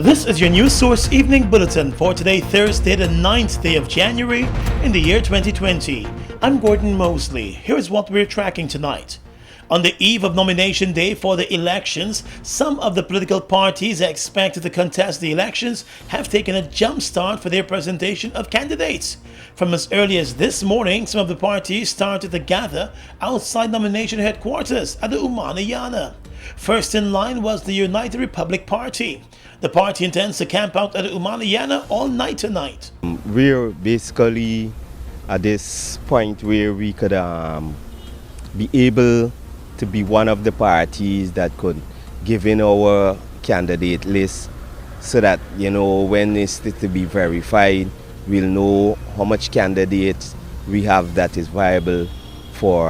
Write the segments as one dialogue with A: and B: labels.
A: This is your News Source Evening Bulletin for today, Thursday, the 9th day of January in the year 2020. I'm Gordon Mosley. Here's what we're tracking tonight. On the eve of nomination day for the elections, some of the political parties expected to contest the elections have taken a jump start for their presentation of candidates. From as early as this morning, some of the parties started to gather outside nomination headquarters at the Guyana. First in line was the United Republic Party. The party intends to camp out at the Guyana all night tonight.
B: We're basically at this point where we could be able to be one of the parties that could give in our candidate list so that, when it's to be verified, we'll know how much candidates we have that is viable for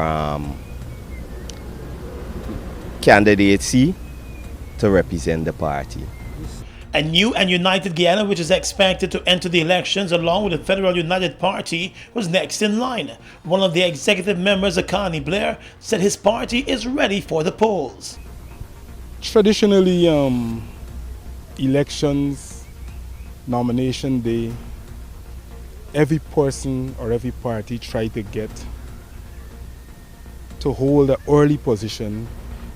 B: candidacy to represent the party.
A: A new and united Guyana, which is expected to enter the elections along with the Federal United Party, was next in line. One of the executive members, Akani Blair, said his party is ready for the polls.
C: Traditionally, elections, nomination day, every person or every party try to get to hold an early position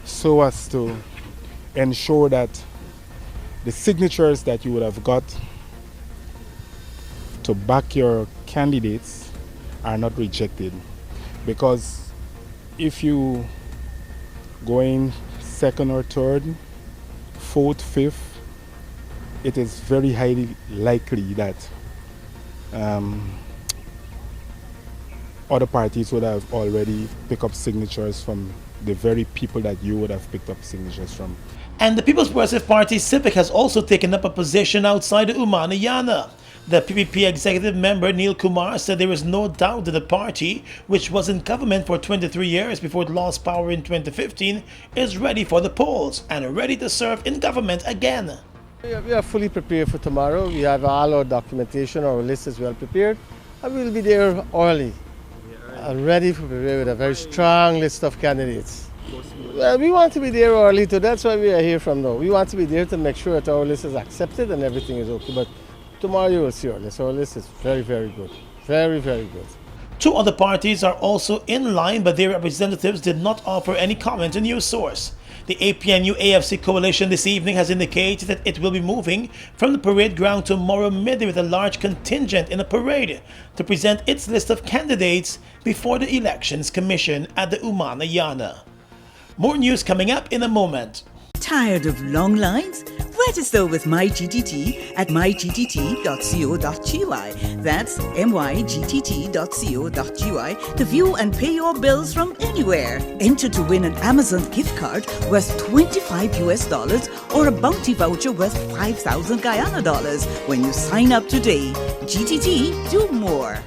C: so as to ensure that the signatures that you would have got to back your candidates are not rejected. Because if you go in second or third, fourth, fifth, it is very highly likely that other parties would have already picked up signatures from the very people that you would have picked up signatures from.
A: And the People's Progressive Party Civic has also taken up a position outside the Guyana. The PPP executive member Neil Kumar said there is no doubt that the party, which was in government for 23 years before it lost power in 2015, is ready for the polls and ready to serve in government again.
D: We are fully prepared for tomorrow. We have all our documentation, our list is well prepared, and we will be there early and ready for prepare with a very strong list of candidates. Well, we want to be there early too. That's why we are here from now. We want to be there to make sure that our list is accepted and everything is okay. But tomorrow you will see our list. Our list is very, very good. Very, very good.
A: Two other parties are also in line, but their representatives did not offer any comment to News Source. The APNU AFC coalition this evening has indicated that it will be moving from the parade ground tomorrow midday with a large contingent in a parade to present its list of candidates before the Elections Commission at the Guyana. More news coming up in a moment.
E: Tired of long lines? Register with MyGTT at mygtt.co.gy. That's mygtt.co.gy to view and pay your bills from anywhere. Enter to win an Amazon gift card worth $25 or a bounty voucher worth 5,000 Guyana dollars when you sign up today. GTT, do more.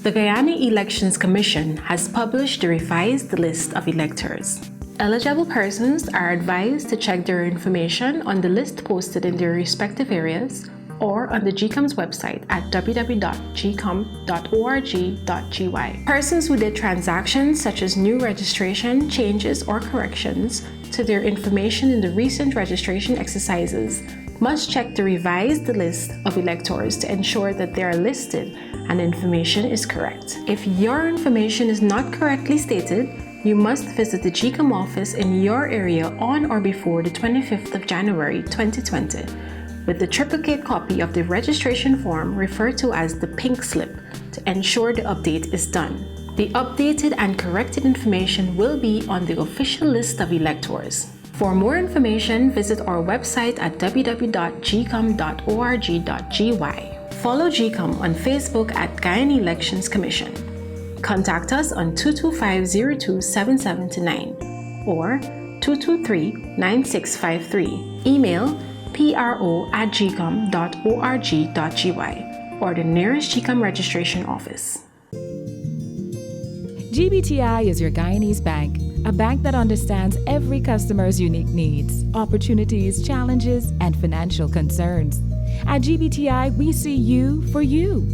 F: The Guyana Elections Commission has published the revised list of electors. Eligible persons are advised to check their information on the list posted in their respective areas or on the GCOM's website at www.gcom.org.gy. Persons who did transactions such as new registration, changes, or corrections to their information in the recent registration exercises must check the revised list of electors to ensure that they are listed and information is correct. If your information is not correctly stated, you must visit the GCOM office in your area on or before the 25th of January 2020 with the triplicate copy of the registration form referred to as the pink slip to ensure the update is done. The updated and corrected information will be on the official list of electors. For more information, visit our website at www.gcom.org.gy. Follow GCOM on Facebook at Guyana Elections Commission. Contact us on 225-027729 or 223-9653. Email pro@gcom.org.gy or the nearest GCOM registration office.
G: GBTI is your Guyanese bank, a bank that understands every customer's unique needs, opportunities, challenges, and financial concerns. At GBTI, we see you for you.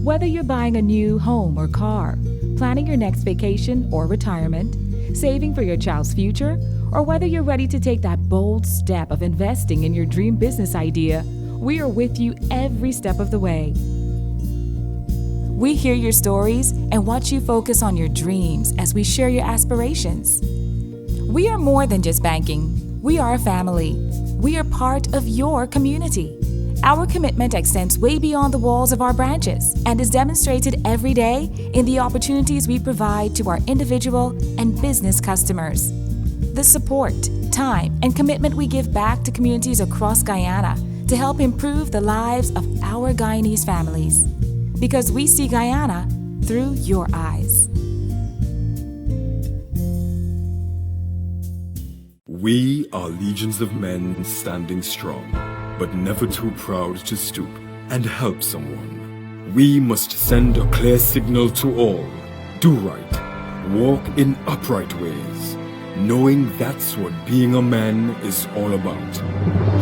G: Whether you're buying a new home or car, planning your next vacation or retirement, saving for your child's future, or whether you're ready to take that bold step of investing in your dream business idea, we are with you every step of the way. We hear your stories and watch you focus on your dreams as we share your aspirations. We are more than just banking. We are a family. We are part of your community. Our commitment extends way beyond the walls of our branches and is demonstrated every day in the opportunities we provide to our individual and business customers. The support, time, and commitment we give back to communities across Guyana to help improve the lives of our Guyanese families. Because we see Guyana through your eyes.
H: We are legions of men standing strong, but never too proud to stoop and help someone. We must send a clear signal to all. Do right, walk in upright ways, knowing that's what being a man is all about.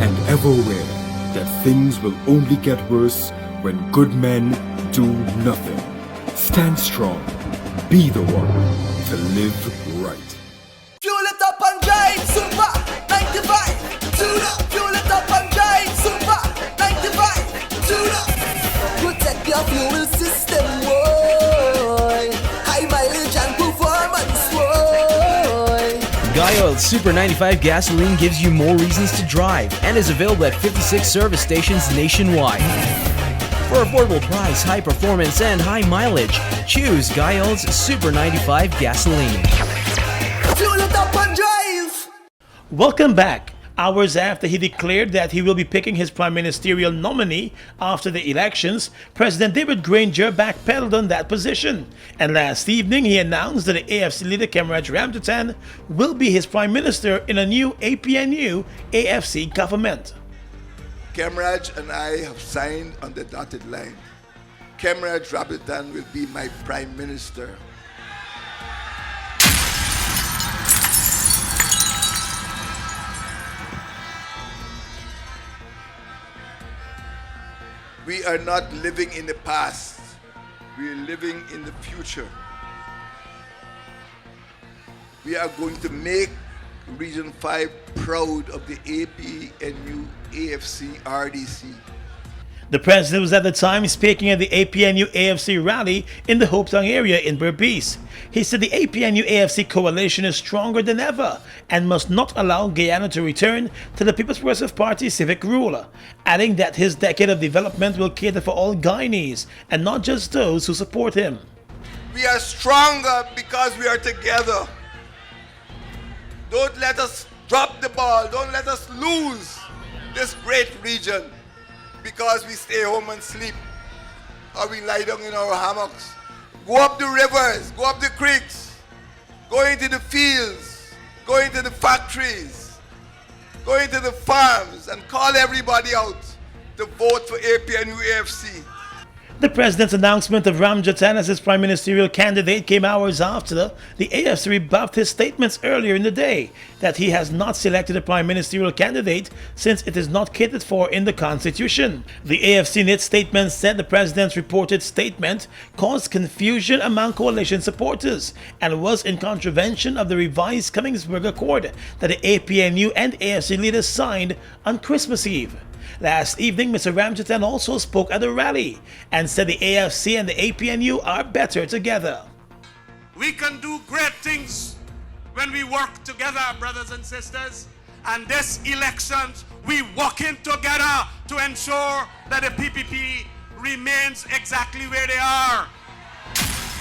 H: And ever aware that things will only get worse when good men do nothing. Stand strong. Be the one to live right.
I: Fuel it up and drive, Super 95. Tune up. Fuel it up and drive, Super 95. Tune up. Protect your fuel system, boy. High mileage and performance, boy.
J: Guyana Super 95 gasoline gives you more reasons to drive and is available at 56 service stations nationwide. For affordable price, high performance, and high mileage, choose Guyana's Super 95 gasoline.
I: Fuel it up and drive!
A: Welcome back. Hours after he declared that he will be picking his prime ministerial nominee after the elections, President David Granger backpedaled on that position. And last evening, he announced that the AFC leader Kemraj Ramjatan will be his prime minister in a new APNU AFC government.
K: Kemraj and I have signed on the dotted line. Kemraj Ramjatan will be my prime minister. We are not living in the past. We are living in the future. We are going to make Region 5 proud of the APNU AFC RDC.
A: The president was at the time speaking at the APNU AFC rally in the Hopetown area in Berbice. He said the APNU AFC coalition is stronger than ever and must not allow Guyana to return to the People's Progressive Party civic rule, adding that his decade of development will cater for all Guyanese and not just those who support him.
K: We are stronger because we are together. Don't let us drop the ball. Don't let us lose this great region because we stay home and sleep or we lie down in our hammocks. Go up the rivers, go up the creeks, go into the fields, go into the factories, go into the farms and call everybody out to vote for APNU AFC.
A: The president's announcement of Ramjatan as his prime ministerial candidate came hours after the AFC rebuffed his statements earlier in the day that he has not selected a prime ministerial candidate since it is not catered for in the constitution. The AFC in its statement said the president's reported statement caused confusion among coalition supporters and was in contravention of the revised Cummingsburg Accord that the APNU and AFC leaders signed on Christmas Eve. Last evening, Mr. Ramjatan also spoke at a rally and said the AFC and the APNU are better together.
L: We can do great things when we work together, brothers and sisters. And this elections, we work in together to ensure that the PPP remains exactly where they are.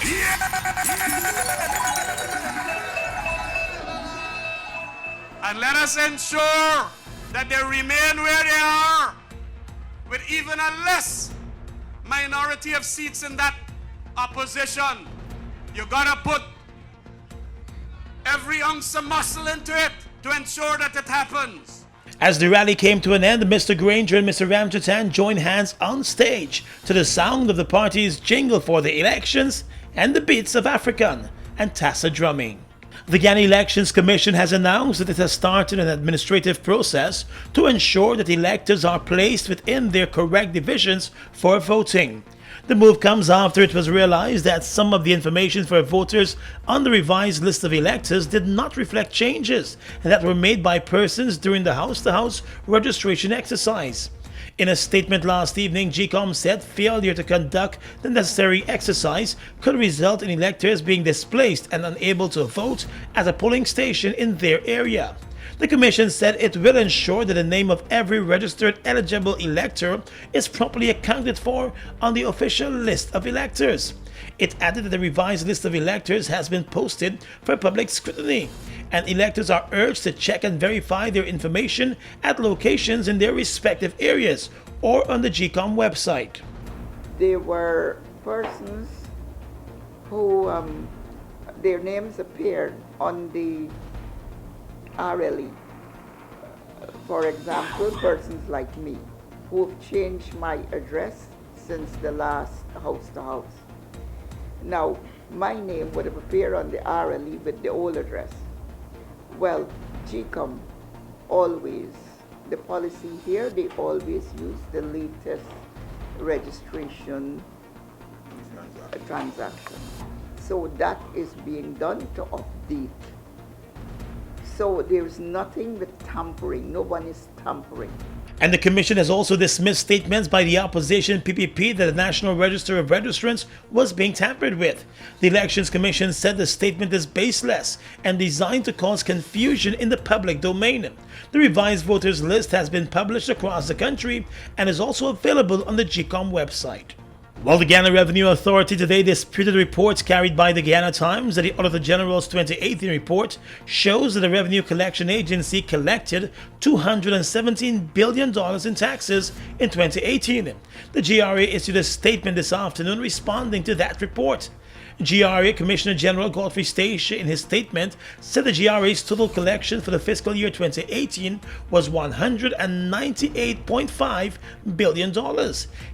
L: Yeah! And let us ensure that they remain where they are, with even a less minority of seats in that opposition. You gotta put every ounce of muscle into it to ensure that it happens.
A: As the rally came to an end, Mr. Granger and Mr. Ramjatan joined hands on stage to the sound of the party's jingle for the elections and the beats of African and Tassa drumming. The Guyana Elections Commission has announced that it has started an administrative process to ensure that electors are placed within their correct divisions for voting. The move comes after it was realized that some of the information for voters on the revised list of electors did not reflect changes that were made by persons during the house-to-house registration exercise. In a statement last evening, GCOM said failure to conduct the necessary exercise could result in electors being displaced and unable to vote at a polling station in their area. The Commission said it will ensure that the name of every registered eligible elector is properly accounted for on the official list of electors. It added that the revised list of electors has been posted for public scrutiny, and electors are urged to check and verify their information at locations in their respective areas or on the GCOM website.
M: There were persons who their names appeared on the RLE. For example, persons like me who have changed my address since the last house-to-house. Now, my name would have appeared on the RLE with the old address. Well, GCOM always, the policy here, they always use the latest registration transaction. So that is being done to update. So there's nothing with tampering. No one is tampering.
A: And the Commission has also dismissed statements by the opposition PPP that the National Register of Registrants was being tampered with. The Elections Commission said the statement is baseless and designed to cause confusion in the public domain. The revised voters list has been published across the country and is also available on the GCOM website. While the Guyana Revenue Authority today disputed reports carried by the Guyana Times that the Auditor General's 2018 report shows that the Revenue Collection Agency collected $217 billion in taxes in 2018. The GRA issued a statement this afternoon responding to that report. GRA Commissioner General Godfrey Stacia in his statement said the GRA's total collection for the fiscal year 2018 was $198.5 billion.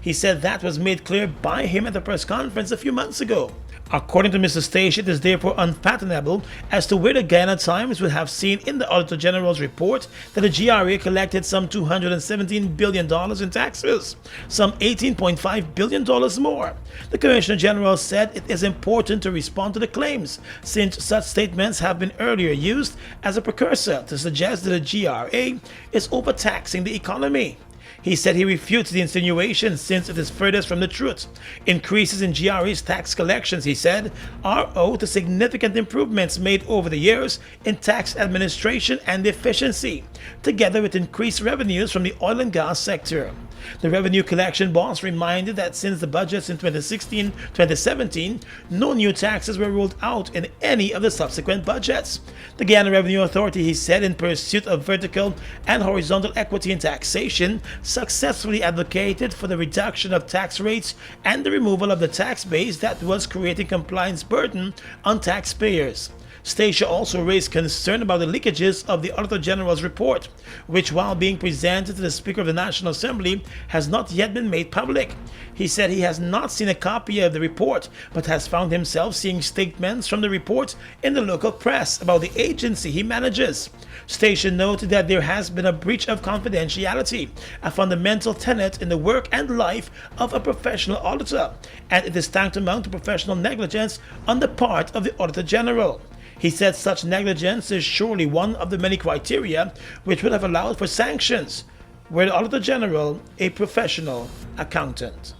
A: He said that was made clear by him at a press conference a few months ago. According to Mr. Stacia, it is therefore unfathomable as to where the Guyana Times would have seen in the Auditor General's report that the GRA collected some $217 billion in taxes, some $18.5 billion more. The Commissioner General said it is important to respond to the claims, since such statements have been earlier used as a precursor to suggest that the GRA is overtaxing the economy. He said he refutes the insinuation since it is furthest from the truth. Increases in GRA's tax collections, he said, are owed to significant improvements made over the years in tax administration and efficiency, together with increased revenues from the oil and gas sector. The revenue collection boss reminded that since the budgets in 2016-2017, no new taxes were rolled out in any of the subsequent budgets. The Guyana Revenue Authority, he said, in pursuit of vertical and horizontal equity in taxation, successfully advocated for the reduction of tax rates and the removal of the tax base that was creating compliance burden on taxpayers. Stacia also raised concern about the leakages of the Auditor General's report, which, while being presented to the Speaker of the National Assembly, has not yet been made public. He said he has not seen a copy of the report, but has found himself seeing statements from the report in the local press about the agency he manages. Stacia noted that there has been a breach of confidentiality, a fundamental tenet in the work and life of a professional auditor, and it is tantamount to professional negligence on the part of the Auditor General. He said such negligence is surely one of the many criteria which would have allowed for sanctions, were the Auditor General a professional accountant.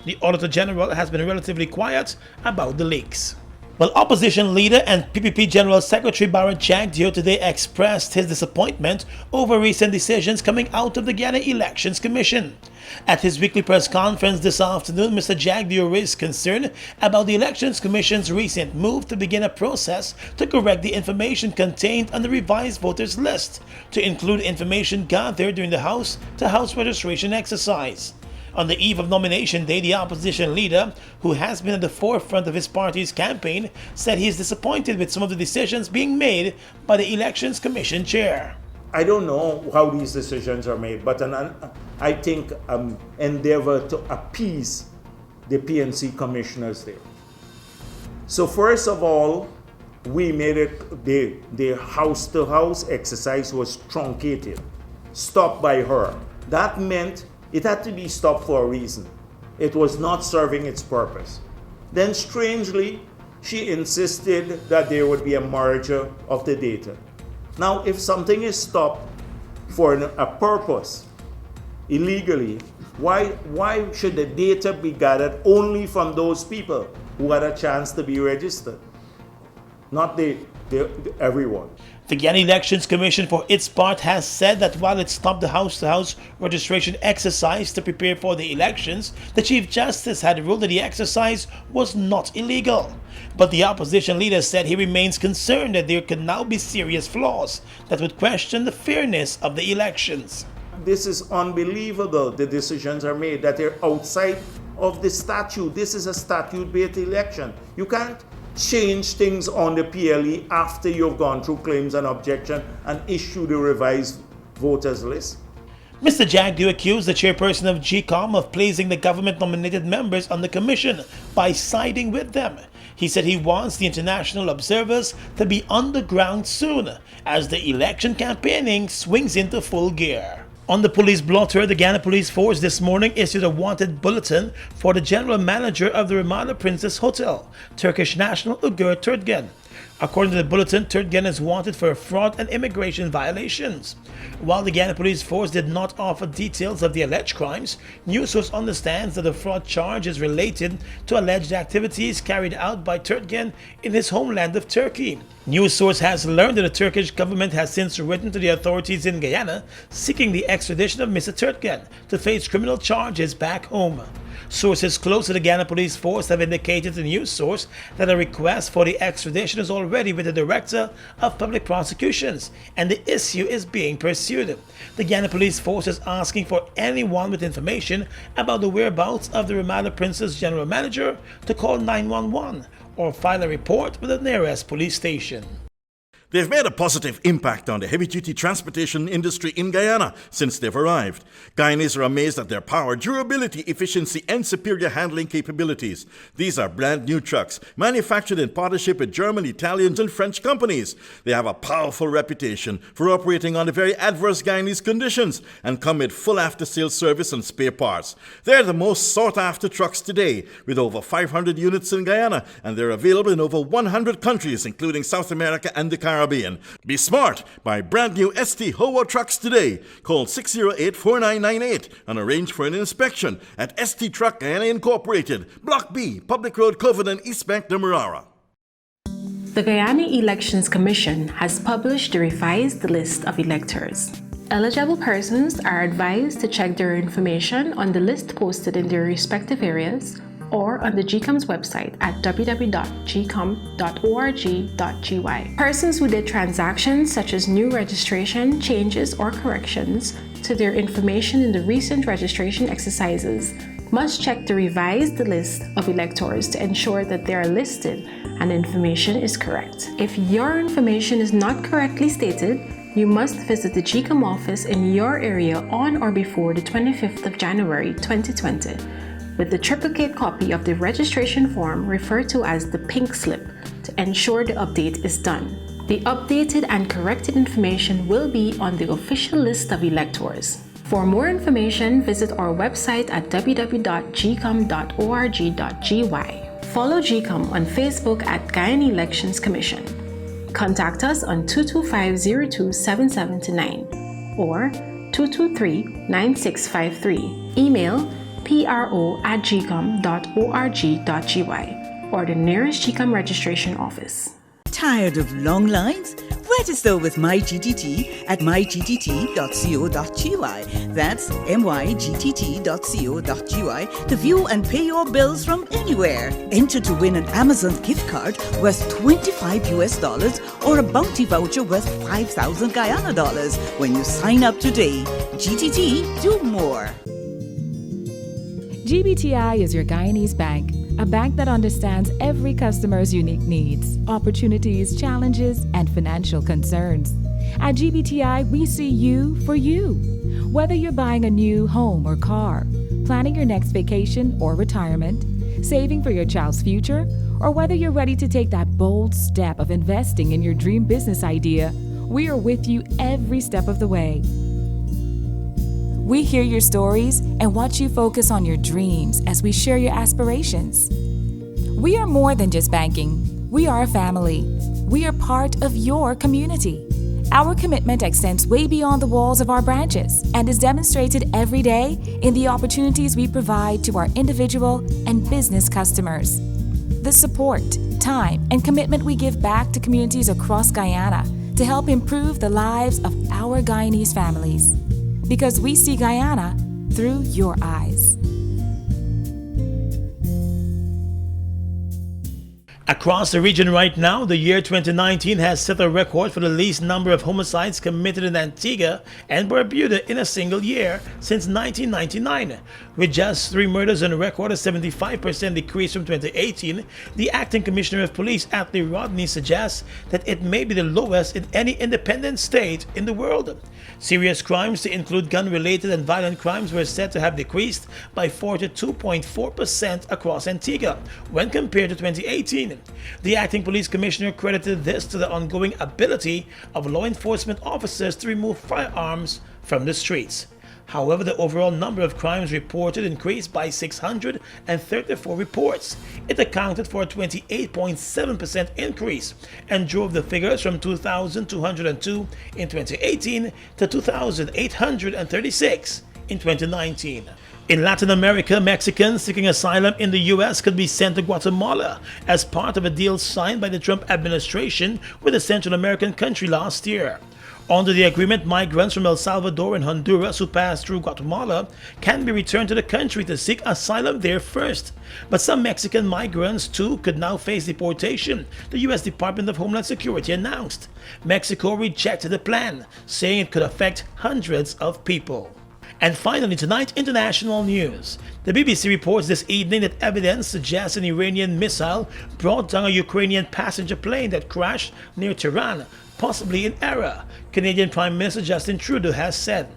A: The Auditor General has been relatively quiet about the leaks. Well, opposition leader and PPP General Secretary Barrett Jagdeo today expressed his disappointment over recent decisions coming out of the Guyana Elections Commission. At his weekly press conference this afternoon, Mr. Jagdeo raised concern about the Elections Commission's recent move to begin a process to correct the information contained on the revised voters list, to include information gathered during the house-to-house registration exercise. On the eve of Nomination Day, the opposition leader, who has been at the forefront of his party's campaign, said he is disappointed with some of the decisions being made by the Elections Commission chair.
N: I don't know how these decisions are made, but I think endeavor to appease the PNC commissioners there. So first of all, we made it, the house-to-house exercise was truncated, stopped by her. That meant it had to be stopped for a reason. it was not serving its purpose. Then strangely, she insisted that there would be a merger of the data. Now, if something is stopped for a purpose illegally, why should the data be gathered only from those people who had a chance to be registered, not everyone?
A: The Guyana Elections Commission, for its part, has said that while it stopped the house-to-house registration exercise to prepare for the elections, the Chief Justice had ruled that the exercise was not illegal. But the opposition leader said he remains concerned that there could now be serious flaws that would question the fairness of the elections.
N: This is unbelievable. The decisions are made that they're outside of the statute. This is a statute-based election. You can't change things on the PLE after you've gone through claims and objection and issue the revised voters list.
A: Mr. Jagdew accused the chairperson of GCOM of placing the government-nominated members on the commission by siding with them. He said he wants the international observers to be on the ground soon as the election campaigning swings into full gear. On the police blotter, the Guyana Police Force this morning issued a wanted bulletin for the general manager of the Ramada Princess Hotel, Turkish national Ugur Turtgen. According to the bulletin, Turtgen is wanted for fraud and immigration violations. While the Guyana Police Force did not offer details of the alleged crimes, news source understands that the fraud charge is related to alleged activities carried out by Turtgen in his homeland of Turkey. News source has learned that the Turkish government has since written to the authorities in Guyana seeking the extradition of Mr. Turtgen to face criminal charges back home. Sources close to the Guyana Police Force have indicated to news source that a request for the extradition is already with the Director of Public Prosecutions and the issue is being pursued. The Guyana Police Force is asking for anyone with information about the whereabouts of the Ramada Princess General Manager to call 911 or file a report with the nearest police station.
O: They've made a positive impact on the heavy-duty transportation industry in Guyana since they've arrived. Guyanese are amazed at their power, durability, efficiency, and superior handling capabilities. These are brand new trucks, manufactured in partnership with German, Italian, and French companies. They have a powerful reputation for operating under very adverse Guyanese conditions and come with full after-sales service and spare parts. They're the most sought-after trucks today, with over 500 units in Guyana, and they're available in over 100 countries, including South America and the Caribbean. Be smart. Buy brand new ST Howo trucks today. Call 608-4998 and arrange for an inspection at ST Truck Guyana Incorporated, Block B, Public Road, Covenant, East Bank, Demerara.
F: The Guyana Elections Commission has published the revised list of electors. Eligible persons are advised to check their information on the list posted in their respective areas or on the GCOM's website at www.gcom.org.gy. Persons who did transactions such as new registration, changes, or corrections to their information in the recent registration exercises must check the revised list of electors to ensure that they are listed and information is correct. If your information is not correctly stated, you must visit the GCOM office in your area on or before the 25th of January 2020 with the triplicate copy of the registration form referred to as the pink slip to ensure the update is done. The updated and corrected information will be on the official list of electors. For more information, visit our website at www.gcom.org.gy. Follow GCOM on Facebook at Guyana Elections Commission. Contact us on 225-0277-9 or 223-9653. Email pro@gcom.org.gy or the nearest GCOM registration office.
E: Tired of long lines? Register with MyGTT at mygtt.co.gy. That's mygtt.co.gy to view and pay your bills from anywhere. Enter to win an Amazon gift card worth $25 or a bounty voucher worth 5,000 Guyana dollars when you sign up today. GTT, do more.
G: GBTI is your Guyanese bank, a bank that understands every customer's unique needs, opportunities, challenges, and financial concerns. At GBTI, we see you for you. Whether you're buying a new home or car, planning your next vacation or retirement, saving for your child's future, or whether you're ready to take that bold step of investing in your dream business idea, we are with you every step of the way. We hear your stories and watch you focus on your dreams as we share your aspirations. We are more than just banking. We are a family. We are part of your community. Our commitment extends way beyond the walls of our branches and is demonstrated every day in the opportunities we provide to our individual and business customers. The support, time, and commitment we give back to communities across Guyana to help improve the lives of our Guyanese families. Because we see Guyana through your eyes.
A: Across the region right now, the year 2019 has set a record for the least number of homicides committed in Antigua and Barbuda in a single year since 1999. With just 3 murders on record, a 75% decrease from 2018, the acting commissioner of police, Anthony Rodney, suggests that it may be the lowest in any independent state in the world. Serious crimes, to include gun-related and violent crimes, were said to have decreased by 42.4% across Antigua when compared to 2018. The acting police commissioner credited this to the ongoing ability of law enforcement officers to remove firearms from the streets. However, the overall number of crimes reported increased by 634 reports. It accounted for a 28.7% increase and drove the figures from 2,202 in 2018 to 2,836 in 2019. In Latin America, Mexicans seeking asylum in the U.S. could be sent to Guatemala as part of a deal signed by the Trump administration with the Central American country last year. Under the agreement, migrants from El Salvador and Honduras who pass through Guatemala can be returned to the country to seek asylum there first. But some Mexican migrants too could now face deportation, the U.S. Department of Homeland Security announced. Mexico rejected the plan, saying it could affect hundreds of people. And finally tonight, international news. The BBC reports this evening that evidence suggests an Iranian missile brought down a Ukrainian passenger plane that crashed near Tehran, possibly in error, Canadian Prime Minister Justin Trudeau has said.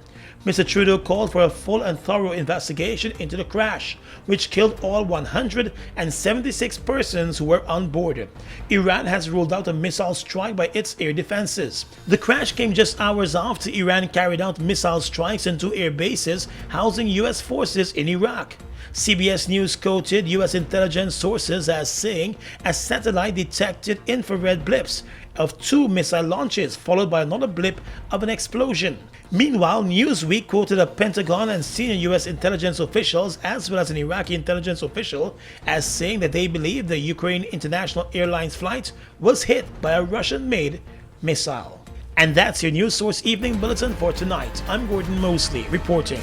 A: Mr. Trudeau called for a full and thorough investigation into the crash, which killed all 176 persons who were on board. Iran has ruled out a missile strike by its air defenses. The crash came just hours after Iran carried out missile strikes on 2 air bases housing U.S. forces in Iraq. CBS News quoted U.S. intelligence sources as saying a satellite detected infrared blips of 2 missile launches, followed by another blip of an explosion. Meanwhile, Newsweek quoted a Pentagon and senior U.S. intelligence officials as well as an Iraqi intelligence official as saying that they believe the Ukraine International Airlines flight was hit by a Russian-made missile. And that's your News Source Evening Bulletin for tonight. I'm Gordon Mosley reporting.